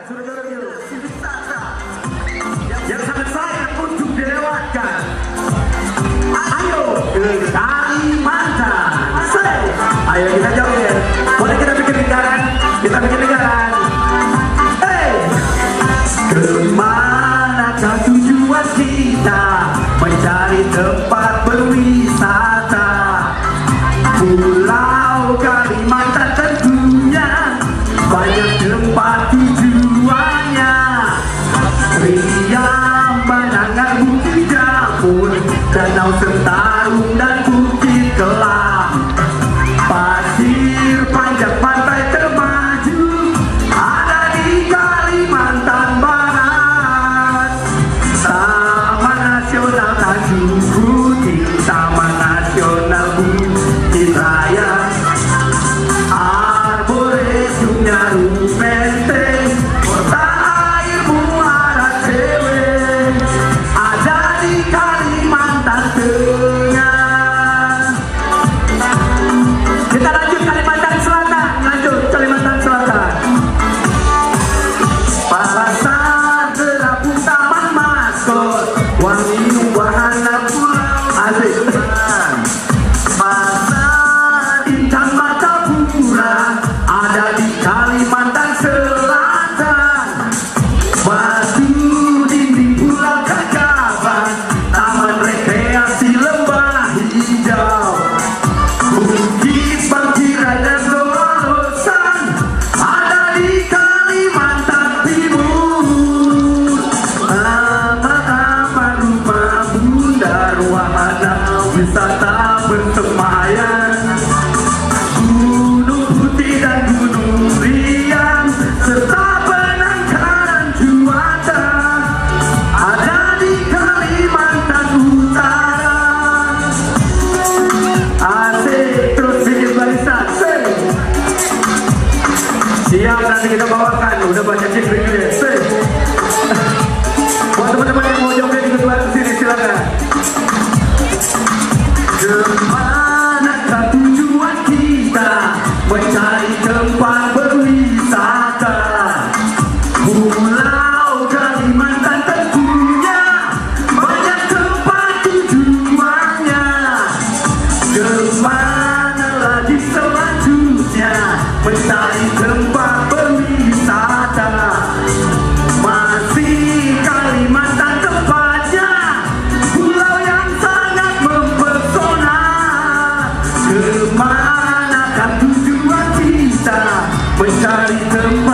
saudara wisata yang sangat sayang untuk dilewatkan. Ayo ke Kalimantan. Ayo kita joget. Boleh kita bikin lingkaran? Kita bikin lingkaran. Kemanakah tujuan kita mencari tempat berwisata? Pulau Kalimantan tentunya banyak tempat tujuannya. Riau, Banangan, Bukit Dapur, Danau Sentarung dan Bukit Kelam, pasir panjang pantai termaju ada di Kalimantan Barat. Taman Nasional Tanjung Putih, Taman Nasional Bukit Raya, Arboretum Nyaru Menteng, Kota Air Muara Cewe ada di Kalimantan Tengah. Kita lanjut Kalimantan Selatan, lanjut Kalimantan Selatan. Pasar Terapung, Taman Maskot, Wangi Wahana Pulau Asik. Pasar Intan Martapura ada di Kalimantan Selatan. Batu Dinding Pulau Kakaban, Taman Rekreasi Lembah Hijau, Bukit Bangkirai dan Lolosan ada di Kalimantan Timur. Taman Rumah Bundar, wahana wisata bersemayam, Gunung Putih dan Gunung Riang serta penangkaran Juanda ada di Kalimantan Utara. Asik, terus bikin barisan. Siap, nanti kita bawakan. Udah baca cek ya. Buat teman-teman yang mau joget di kedua sini silakan. Kemanakah tujuan kita mencari tempat berwisata? Pulau Kalimantan tentunya banyak tempat tujuannya. Kemana lagi selanjutnya mencari tempat berwisata? Masih Kalimantan tempatnya, pulau yang sangat mempesona. Kemanakah tujuan kita mencari tempat